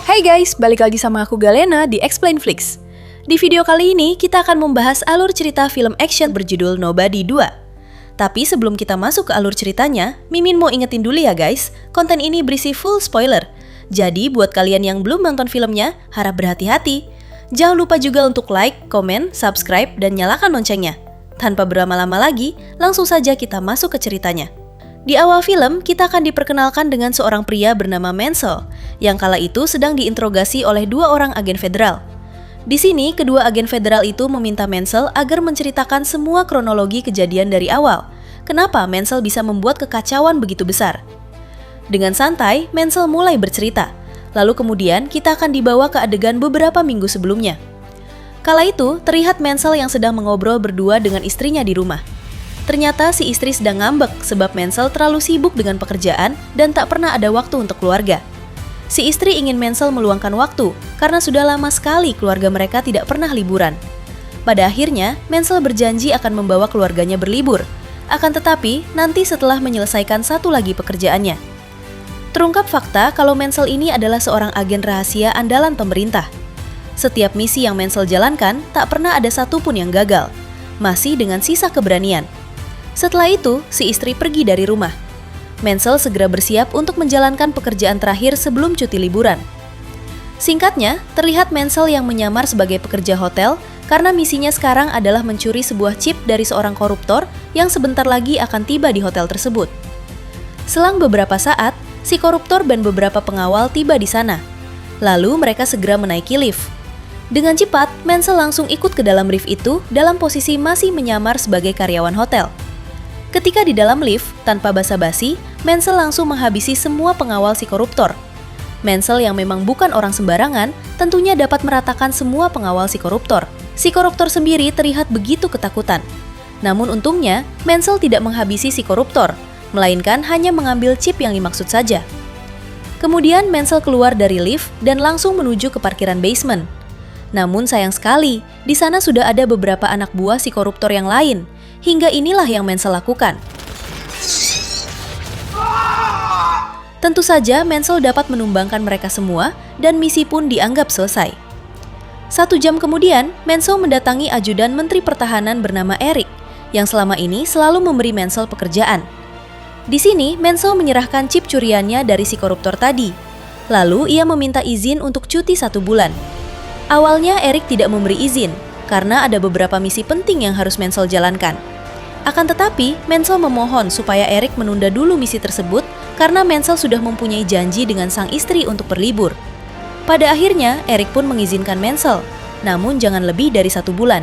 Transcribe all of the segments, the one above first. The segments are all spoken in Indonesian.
Hai guys, balik lagi sama aku Galena di Explain Flix. Di video kali ini kita akan membahas alur cerita film action berjudul Nobody 2. Tapi sebelum kita masuk ke alur ceritanya, Mimin mau ingetin dulu ya guys, konten ini berisi full spoiler. Jadi buat kalian yang belum nonton filmnya, harap berhati-hati. Jangan lupa juga untuk like, komen, subscribe, dan nyalakan loncengnya. Tanpa berlama-lama lagi, langsung saja kita masuk ke ceritanya. Di awal film, kita akan diperkenalkan dengan seorang pria bernama Menzel, yang kala itu sedang diinterogasi oleh dua orang agen federal. Di sini, kedua agen federal itu meminta Menzel agar menceritakan semua kronologi kejadian dari awal. Kenapa Menzel bisa membuat kekacauan begitu besar? Dengan santai, Menzel mulai bercerita. Lalu kemudian, kita akan dibawa ke adegan beberapa minggu sebelumnya. Kala itu, terlihat Menzel yang sedang mengobrol berdua dengan istrinya di rumah. Ternyata si istri sedang ngambek sebab Menzel terlalu sibuk dengan pekerjaan dan tak pernah ada waktu untuk keluarga. Si istri ingin Menzel meluangkan waktu karena sudah lama sekali keluarga mereka tidak pernah liburan. Pada akhirnya, Menzel berjanji akan membawa keluarganya berlibur. Akan tetapi, nanti setelah menyelesaikan satu lagi pekerjaannya. Terungkap fakta kalau Menzel ini adalah seorang agen rahasia andalan pemerintah. Setiap misi yang Menzel jalankan tak pernah ada satupun yang gagal, masih dengan sisa keberanian. Setelah itu, si istri pergi dari rumah. Menzel segera bersiap untuk menjalankan pekerjaan terakhir sebelum cuti liburan. Singkatnya, terlihat Menzel yang menyamar sebagai pekerja hotel karena misinya sekarang adalah mencuri sebuah chip dari seorang koruptor yang sebentar lagi akan tiba di hotel tersebut. Selang beberapa saat, si koruptor dan beberapa pengawal tiba di sana. Lalu mereka segera menaiki lift. Dengan cepat, Menzel langsung ikut ke dalam lift itu dalam posisi masih menyamar sebagai karyawan hotel. Ketika di dalam lift, tanpa basa-basi, Menzel langsung menghabisi semua pengawal si koruptor. Menzel yang memang bukan orang sembarangan, tentunya dapat meratakan semua pengawal si koruptor. Si koruptor sendiri terlihat begitu ketakutan. Namun untungnya, Menzel tidak menghabisi si koruptor, melainkan hanya mengambil chip yang dimaksud saja. Kemudian Menzel keluar dari lift dan langsung menuju ke parkiran basement. Namun sayang sekali, di sana sudah ada beberapa anak buah si koruptor yang lain. Hingga inilah yang Menzel lakukan. Tentu saja Menzel dapat menumbangkan mereka semua dan misi pun dianggap selesai. 1 jam kemudian, Menzel mendatangi ajudan Menteri Pertahanan bernama Eric, yang selama ini selalu memberi Menzel pekerjaan. Di sini, Menzel menyerahkan chip curiannya dari si koruptor tadi. Lalu ia meminta izin untuk cuti 1 bulan. Awalnya Eric tidak memberi izin, karena ada beberapa misi penting yang harus Menzel jalankan. Akan tetapi, Menzel memohon supaya Eric menunda dulu misi tersebut karena Menzel sudah mempunyai janji dengan sang istri untuk berlibur. Pada akhirnya, Eric pun mengizinkan Menzel, namun jangan lebih dari 1 bulan.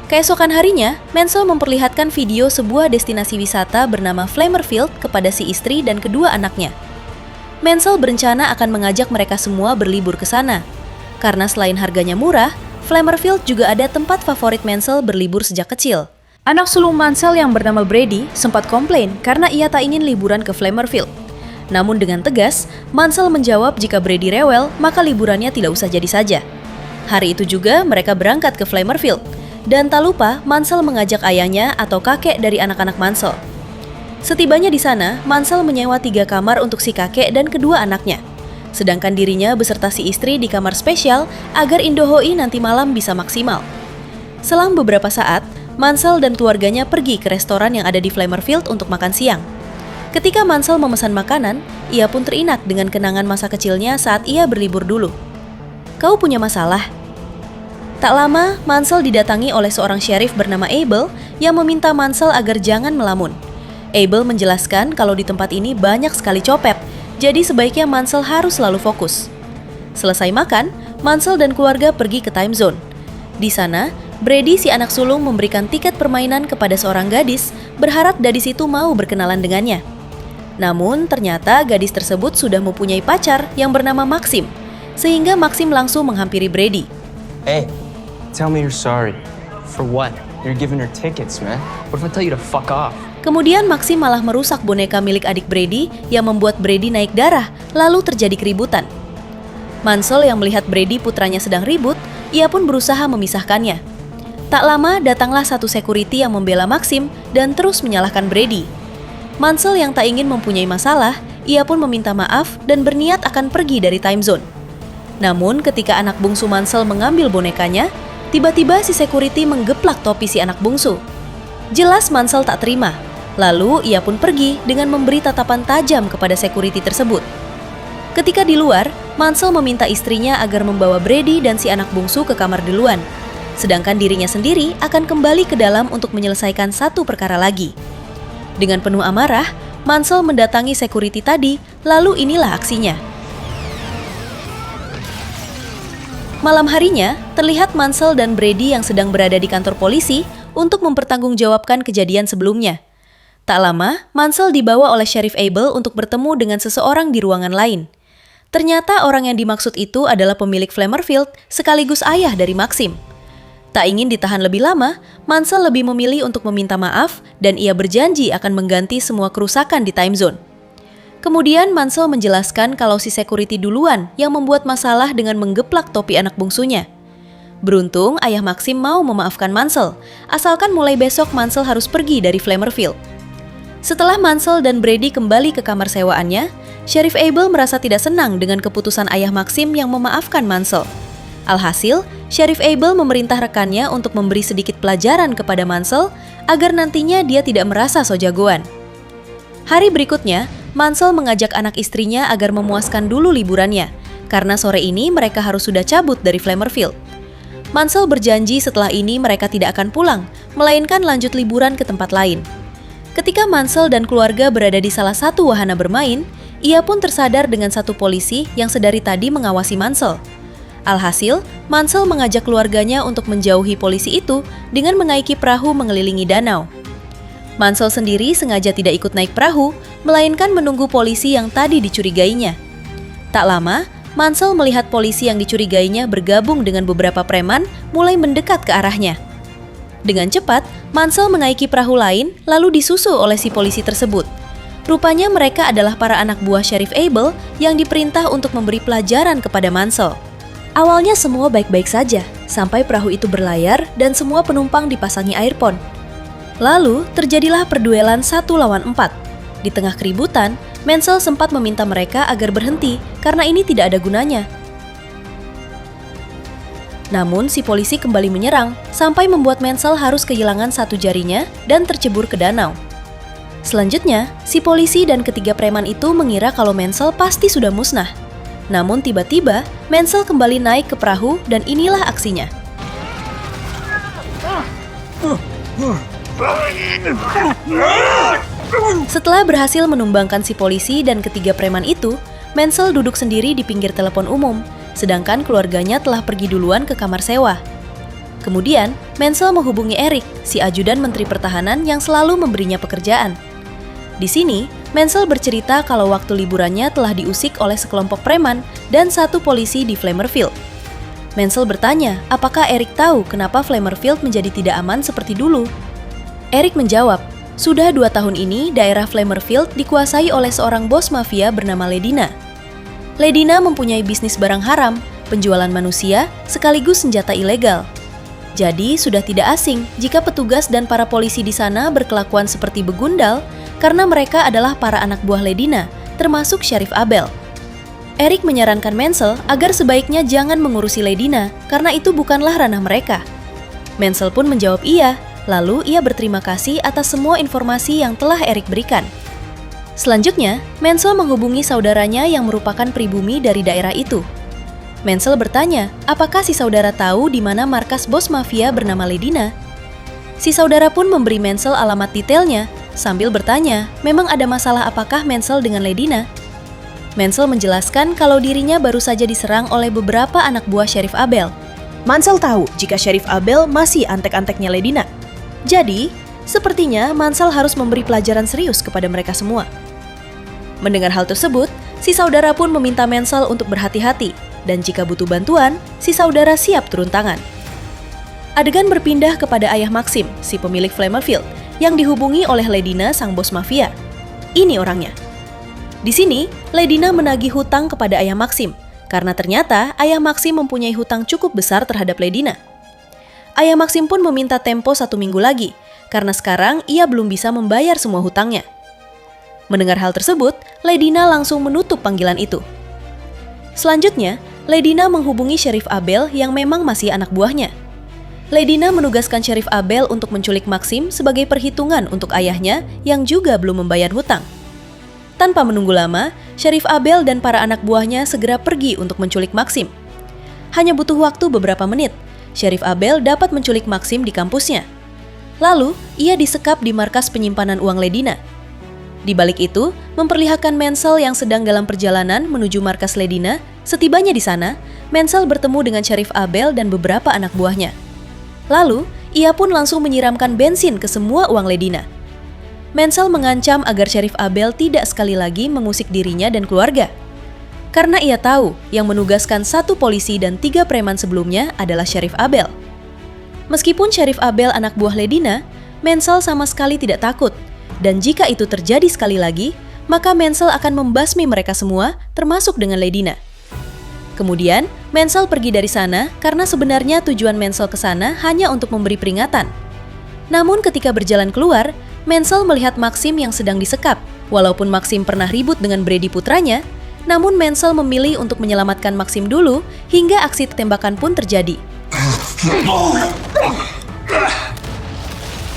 Keesokan harinya, Menzel memperlihatkan video sebuah destinasi wisata bernama Flamerfield kepada si istri dan kedua anaknya. Menzel berencana akan mengajak mereka semua berlibur ke sana. Karena selain harganya murah, Flamerfield juga ada tempat favorit Menzel berlibur sejak kecil. Anak sulung Menzel yang bernama Brady sempat komplain karena ia tak ingin liburan ke Flamerfield. Namun dengan tegas, Menzel menjawab jika Brady rewel, maka liburannya tidak usah jadi saja. Hari itu juga mereka berangkat ke Flamerfield. Dan tak lupa, Menzel mengajak ayahnya atau kakek dari anak-anak Menzel. Setibanya di sana, Menzel menyewa 3 kamar untuk si kakek dan kedua anaknya. Sedangkan dirinya beserta si istri di kamar spesial agar Indohoi nanti malam bisa maksimal. Selang beberapa saat, Menzel dan keluarganya pergi ke restoran yang ada di Flamerfield untuk makan siang. Ketika Menzel memesan makanan, ia pun teringat dengan kenangan masa kecilnya saat ia berlibur dulu. "Kau punya masalah?" Tak lama, Menzel didatangi oleh seorang sheriff bernama Abel yang meminta Menzel agar jangan melamun. Abel menjelaskan kalau di tempat ini banyak sekali copet, jadi sebaiknya Menzel harus selalu fokus. Selesai makan, Menzel dan keluarga pergi ke time zone. Di sana, Brady si anak sulung memberikan tiket permainan kepada seorang gadis, berharap gadis itu mau berkenalan dengannya. Namun ternyata gadis tersebut sudah mempunyai pacar yang bernama Maxim, sehingga Maxim langsung menghampiri Brady. Hey, tell me you're sorry. For what? You're giving her tickets, man. What if I tell you to fuck off? Kemudian Maxim malah merusak boneka milik adik Brady yang membuat Brady naik darah, lalu terjadi keributan. Menzel yang melihat Brady putranya sedang ribut, ia pun berusaha memisahkannya. Tak lama datanglah satu security yang membela Maxim dan terus menyalahkan Brady. Menzel yang tak ingin mempunyai masalah, ia pun meminta maaf dan berniat akan pergi dari time zone. Namun ketika anak bungsu Mansell mengambil bonekanya, tiba-tiba si security menggeplak topi si anak bungsu. Jelas Mansell tak terima, lalu ia pun pergi dengan memberi tatapan tajam kepada security tersebut. Ketika di luar, Mansell meminta istrinya agar membawa Brady dan si anak bungsu ke kamar duluan, sedangkan dirinya sendiri akan kembali ke dalam untuk menyelesaikan satu perkara lagi. Dengan penuh amarah, Mansell mendatangi security tadi, lalu inilah aksinya. Malam harinya, terlihat Mansell dan Brady yang sedang berada di kantor polisi untuk mempertanggungjawabkan kejadian sebelumnya. Tak lama, Mansell dibawa oleh Sheriff Abel untuk bertemu dengan seseorang di ruangan lain. Ternyata orang yang dimaksud itu adalah pemilik Flamerfield sekaligus ayah dari Maxim. Tak ingin ditahan lebih lama, Mansell lebih memilih untuk meminta maaf dan ia berjanji akan mengganti semua kerusakan di time zone. Kemudian Mansell menjelaskan kalau si security duluan yang membuat masalah dengan menggeplak topi anak bungsunya. Beruntung ayah Maxim mau memaafkan Mansell, asalkan mulai besok Mansell harus pergi dari Flamerfield. Setelah Mansell dan Brady kembali ke kamar sewaannya, Sheriff Abel merasa tidak senang dengan keputusan ayah Maxim yang memaafkan Mansell. Alhasil, Sheriff Abel memerintah rekannya untuk memberi sedikit pelajaran kepada Mansell agar nantinya dia tidak merasa so jagoan. Hari berikutnya, Mansell mengajak anak istrinya agar memuaskan dulu liburannya, karena sore ini mereka harus sudah cabut dari Flamerfield. Mansell berjanji setelah ini mereka tidak akan pulang, melainkan lanjut liburan ke tempat lain. Ketika Mansell dan keluarga berada di salah satu wahana bermain, ia pun tersadar dengan satu polisi yang sedari tadi mengawasi Mansell. Alhasil, Mansell mengajak keluarganya untuk menjauhi polisi itu dengan menaiki perahu mengelilingi danau. Mansell sendiri sengaja tidak ikut naik perahu, melainkan menunggu polisi yang tadi dicurigainya. Tak lama, Mansell melihat polisi yang dicurigainya bergabung dengan beberapa preman mulai mendekat ke arahnya. Dengan cepat, Mansell menaiki perahu lain lalu disusul oleh si polisi tersebut. Rupanya mereka adalah para anak buah Sheriff Abel yang diperintah untuk memberi pelajaran kepada Mansell. Awalnya semua baik-baik saja, sampai perahu itu berlayar dan semua penumpang dipasangi airpon. Lalu, terjadilah perduelan 1 lawan 4. Di tengah keributan, Mansell sempat meminta mereka agar berhenti karena ini tidak ada gunanya. Namun, si polisi kembali menyerang sampai membuat Mansell harus kehilangan satu jarinya dan tercebur ke danau. Selanjutnya, si polisi dan ketiga preman itu mengira kalau Mansell pasti sudah musnah. Namun tiba-tiba, Mansell kembali naik ke perahu dan inilah aksinya. Setelah berhasil menumbangkan si polisi dan ketiga preman itu, Mansell duduk sendiri di pinggir telepon umum, sedangkan keluarganya telah pergi duluan ke kamar sewa. Kemudian, Mansell menghubungi Eric, si ajudan Menteri Pertahanan yang selalu memberinya pekerjaan. Di sini, Mansell bercerita kalau waktu liburannya telah diusik oleh sekelompok preman dan satu polisi di Flamerfield. Mansell bertanya, apakah Eric tahu kenapa Flamerfield menjadi tidak aman seperti dulu? Eric menjawab, sudah 2 tahun ini daerah Flamerfield dikuasai oleh seorang bos mafia bernama Ledina. Ledina mempunyai bisnis barang haram, penjualan manusia, sekaligus senjata ilegal. Jadi sudah tidak asing jika petugas dan para polisi di sana berkelakuan seperti begundal karena mereka adalah para anak buah Ledina, termasuk Sheriff Abel. Eric menyarankan Mansell agar sebaiknya jangan mengurusi Ledina karena itu bukanlah ranah mereka. Mansell pun menjawab iya. Lalu ia berterima kasih atas semua informasi yang telah Eric berikan. Selanjutnya, Mansell menghubungi saudaranya yang merupakan pribumi dari daerah itu. Mansell bertanya, apakah si saudara tahu di mana markas bos mafia bernama Ledina? Si saudara pun memberi Mansell alamat detailnya, sambil bertanya, memang ada masalah apakah Mansell dengan Ledina? Mansell menjelaskan kalau dirinya baru saja diserang oleh beberapa anak buah Sheriff Abel. Mansell tahu jika Sheriff Abel masih antek-anteknya Ledina. Jadi, sepertinya Mansell harus memberi pelajaran serius kepada mereka semua. Mendengar hal tersebut, si saudara pun meminta Mansell untuk berhati-hati, dan jika butuh bantuan, si saudara siap turun tangan. Adegan berpindah kepada ayah Maxim, si pemilik Flamerfield, yang dihubungi oleh Ledina sang bos mafia. Ini orangnya. Di sini, Ledina menagih hutang kepada ayah Maxim, karena ternyata ayah Maxim mempunyai hutang cukup besar terhadap Ledina. Ayah Maxim pun meminta tempo 1 minggu lagi, karena sekarang ia belum bisa membayar semua hutangnya. Mendengar hal tersebut, Ledina langsung menutup panggilan itu. Selanjutnya, Ledina menghubungi Sheriff Abel yang memang masih anak buahnya. Ledina menugaskan Sheriff Abel untuk menculik Maxim sebagai perhitungan untuk ayahnya yang juga belum membayar hutang. Tanpa menunggu lama, Sheriff Abel dan para anak buahnya segera pergi untuk menculik Maxim. Hanya butuh waktu beberapa menit, Sheriff Abel dapat menculik Maxim di kampusnya. Lalu, ia disekap di markas penyimpanan uang Ledina. Di balik itu, memperlihatkan Menzel yang sedang dalam perjalanan menuju markas Ledina. Setibanya di sana, Menzel bertemu dengan Sheriff Abel dan beberapa anak buahnya. Lalu, ia pun langsung menyiramkan bensin ke semua uang Ledina. Menzel mengancam agar Sheriff Abel tidak sekali lagi mengusik dirinya dan keluarga. Karena ia tahu yang menugaskan 1 polisi dan 3 preman sebelumnya adalah Sheriff Abel. Meskipun Sheriff Abel anak buah Ledina, Menzel sama sekali tidak takut. Dan jika itu terjadi sekali lagi, maka Menzel akan membasmi mereka semua, termasuk dengan Ledina. Kemudian, Menzel pergi dari sana karena sebenarnya tujuan Menzel ke sana hanya untuk memberi peringatan. Namun ketika berjalan keluar, Menzel melihat Maxim yang sedang disekap. Walaupun Maxim pernah ribut dengan Brady putranya, namun Menzel memilih untuk menyelamatkan Maxim dulu hingga aksi tembakan pun terjadi.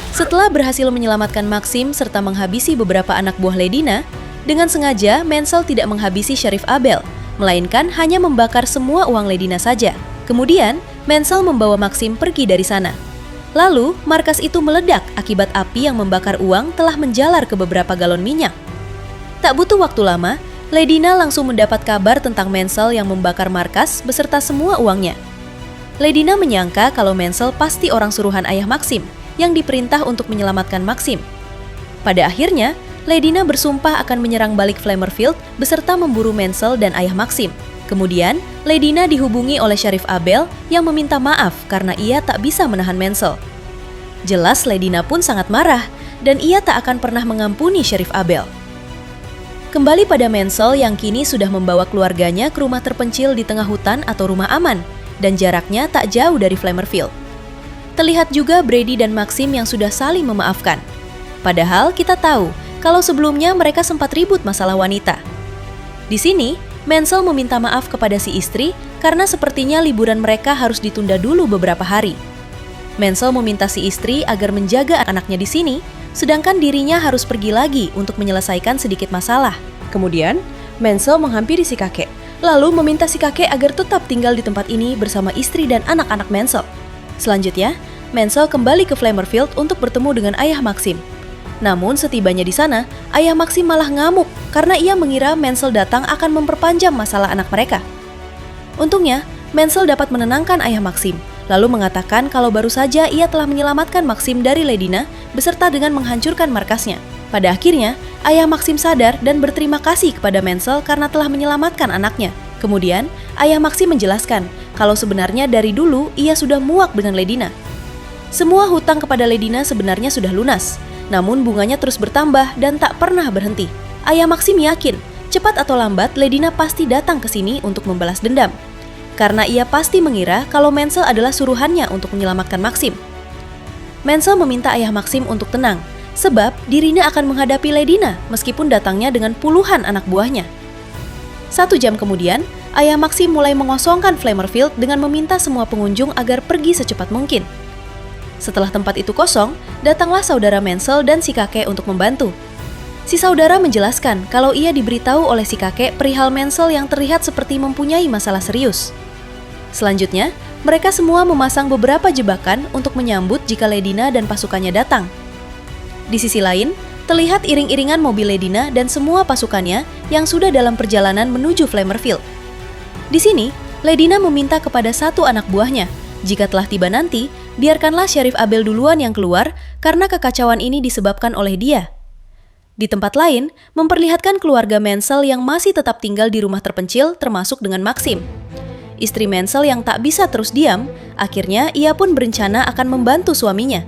Setelah berhasil menyelamatkan Maxim serta menghabisi beberapa anak buah Ledina, dengan sengaja Menzel tidak menghabisi Sheriff Abel, melainkan hanya membakar semua uang Ledina saja. Kemudian, Menzel membawa Maxim pergi dari sana. Lalu, markas itu meledak akibat api yang membakar uang telah menjalar ke beberapa galon minyak. Tak butuh waktu lama, Ledina langsung mendapat kabar tentang Menzel yang membakar markas beserta semua uangnya. Ledina menyangka kalau Menzel pasti orang suruhan ayah Maxim yang diperintah untuk menyelamatkan Maxim. Pada akhirnya, Ledina bersumpah akan menyerang balik Flamerfield beserta memburu Menzel dan ayah Maxim. Kemudian, Ledina dihubungi oleh Sheriff Abel yang meminta maaf karena ia tak bisa menahan Menzel. Jelas Ledina pun sangat marah dan ia tak akan pernah mengampuni Sheriff Abel. Kembali pada Menzel yang kini sudah membawa keluarganya ke rumah terpencil di tengah hutan atau rumah aman dan jaraknya tak jauh dari Flamerfield. Terlihat juga Brady dan Maxim yang sudah saling memaafkan. Padahal kita tahu kalau sebelumnya mereka sempat ribut masalah wanita. Di sini, Menzel meminta maaf kepada si istri karena sepertinya liburan mereka harus ditunda dulu beberapa hari. Menzel meminta si istri agar menjaga anaknya di sini, sedangkan dirinya harus pergi lagi untuk menyelesaikan sedikit masalah. Kemudian, Menzel menghampiri si kakek, lalu meminta si kakek agar tetap tinggal di tempat ini bersama istri dan anak-anak Menzel. Selanjutnya, Menzel kembali ke Flamerfield untuk bertemu dengan ayah Maxim. Namun setibanya di sana, ayah Maxim malah ngamuk karena ia mengira Menzel datang akan memperpanjang masalah anak mereka. Untungnya, Menzel dapat menenangkan ayah Maxim, lalu mengatakan kalau baru saja ia telah menyelamatkan Maxim dari Ledina beserta dengan menghancurkan markasnya. Pada akhirnya, ayah Maxim sadar dan berterima kasih kepada Menzel karena telah menyelamatkan anaknya. Kemudian, ayah Maxim menjelaskan kalau sebenarnya dari dulu ia sudah muak dengan Ledina. Semua hutang kepada Ledina sebenarnya sudah lunas, namun bunganya terus bertambah dan tak pernah berhenti. Ayah Maxim yakin, cepat atau lambat Ledina pasti datang ke sini untuk membalas dendam. Karena ia pasti mengira kalau Menzel adalah suruhannya untuk menyelamatkan Maxim. Menzel meminta ayah Maxim untuk tenang, sebab dirinya akan menghadapi Ledina meskipun datangnya dengan puluhan anak buahnya. 1 jam kemudian, ayah Maxim mulai mengosongkan Flamerfield dengan meminta semua pengunjung agar pergi secepat mungkin. Setelah tempat itu kosong, datanglah saudara Menzel dan si kakek untuk membantu. Si saudara menjelaskan kalau ia diberitahu oleh si kakek perihal Menzel yang terlihat seperti mempunyai masalah serius. Selanjutnya, mereka semua memasang beberapa jebakan untuk menyambut jika Ledina dan pasukannya datang. Di sisi lain, terlihat iring-iringan mobil Ledina dan semua pasukannya yang sudah dalam perjalanan menuju Flamerfield. Di sini, Ledina meminta kepada 1 anak buahnya, jika telah tiba nanti, biarkanlah Sheriff Abel duluan yang keluar karena kekacauan ini disebabkan oleh dia. Di tempat lain, memperlihatkan keluarga Menzel yang masih tetap tinggal di rumah terpencil termasuk dengan Maxim. Istri Menzel yang tak bisa terus diam, akhirnya ia pun berencana akan membantu suaminya.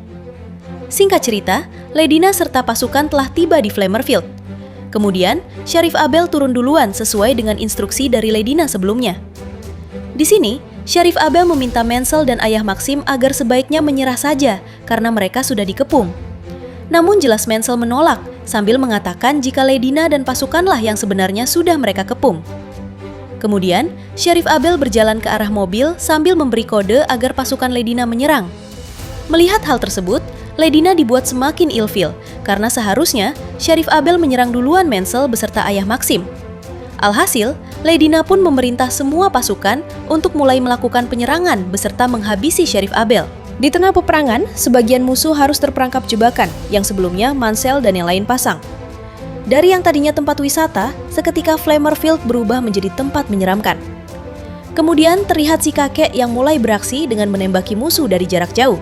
Singkat cerita, Ledina serta pasukan telah tiba di Flamerfield. Kemudian, Sheriff Abel turun duluan sesuai dengan instruksi dari Ledina sebelumnya. Di sini, Sheriff Abel meminta Menzel dan ayah Maxim agar sebaiknya menyerah saja karena mereka sudah dikepung. Namun jelas Menzel menolak sambil mengatakan jika Ledina dan pasukanlah yang sebenarnya sudah mereka kepung. Kemudian, Sheriff Abel berjalan ke arah mobil sambil memberi kode agar pasukan Ledina menyerang. Melihat hal tersebut, Ledina dibuat semakin ilfil karena seharusnya Sheriff Abel menyerang duluan Mansell beserta ayah Maxim. Alhasil, Ledina pun memerintah semua pasukan untuk mulai melakukan penyerangan beserta menghabisi Sheriff Abel. Di tengah peperangan, sebagian musuh harus terperangkap jebakan yang sebelumnya Mansell dan yang lain pasang. Dari yang tadinya tempat wisata, seketika Flamerfield berubah menjadi tempat menyeramkan. Kemudian terlihat si kakek yang mulai beraksi dengan menembaki musuh dari jarak jauh.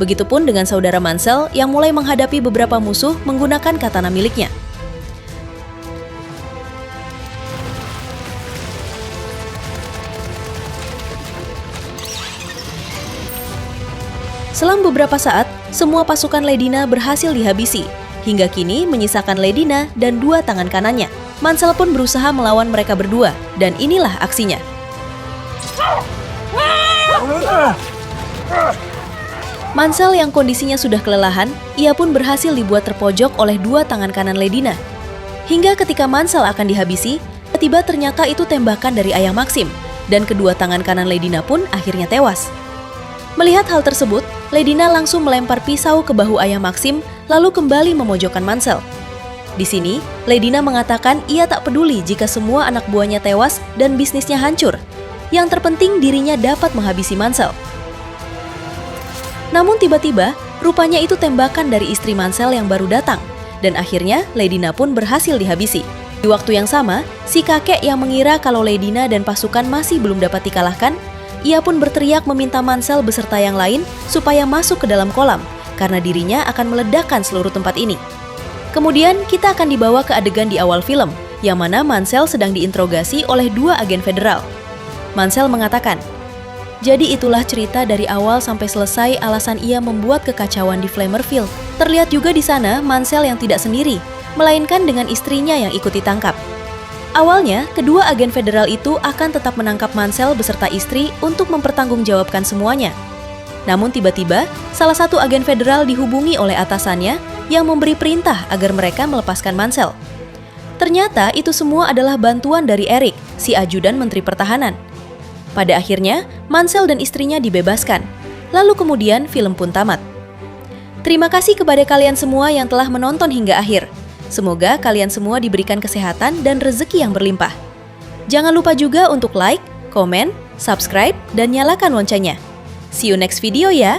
Begitupun dengan saudara Mansell yang mulai menghadapi beberapa musuh menggunakan katana miliknya. Selang beberapa saat, semua pasukan Ledina berhasil dihabisi. Hingga kini menyisakan Ledina dan 2 tangan kanannya. Mansell pun berusaha melawan mereka berdua, dan inilah aksinya. Mansell yang kondisinya sudah kelelahan, ia pun berhasil dibuat terpojok oleh 2 tangan kanan Ledina. Hingga ketika Mansell akan dihabisi, tiba-tiba ternyata itu tembakan dari ayah Maxim, dan kedua tangan kanan Ledina pun akhirnya tewas. Melihat hal tersebut, Ledina langsung melempar pisau ke bahu ayah Maxim, lalu kembali memojokkan Mansell. Di sini, Ledina mengatakan ia tak peduli jika semua anak buahnya tewas dan bisnisnya hancur. Yang terpenting dirinya dapat menghabisi Mansell. Namun tiba-tiba, rupanya itu tembakan dari istri Mansell yang baru datang, dan akhirnya Ledina pun berhasil dihabisi. Di waktu yang sama, si kakek yang mengira kalau Ledina dan pasukan masih belum dapat dikalahkan, ia pun berteriak meminta Mansell beserta yang lain supaya masuk ke dalam kolam, karena dirinya akan meledakkan seluruh tempat ini. Kemudian kita akan dibawa ke adegan di awal film, yang mana Mansell sedang diinterogasi oleh 2 agen federal. Mansell mengatakan, "Jadi itulah cerita dari awal sampai selesai alasan ia membuat kekacauan di Flamerfield. Terlihat juga di sana Mansell yang tidak sendiri, melainkan dengan istrinya yang ikut ditangkap. Awalnya, kedua agen federal itu akan tetap menangkap Mansell beserta istri untuk mempertanggungjawabkan semuanya. Namun tiba-tiba, salah satu agen federal dihubungi oleh atasannya yang memberi perintah agar mereka melepaskan Mansell. Ternyata itu semua adalah bantuan dari Eric, si ajudan Menteri Pertahanan. Pada akhirnya, Mansell dan istrinya dibebaskan. Lalu kemudian film pun tamat. Terima kasih kepada kalian semua yang telah menonton hingga akhir. Semoga kalian semua diberikan kesehatan dan rezeki yang berlimpah. Jangan lupa juga untuk like, komen, subscribe, dan nyalakan loncengnya. See you next video ya!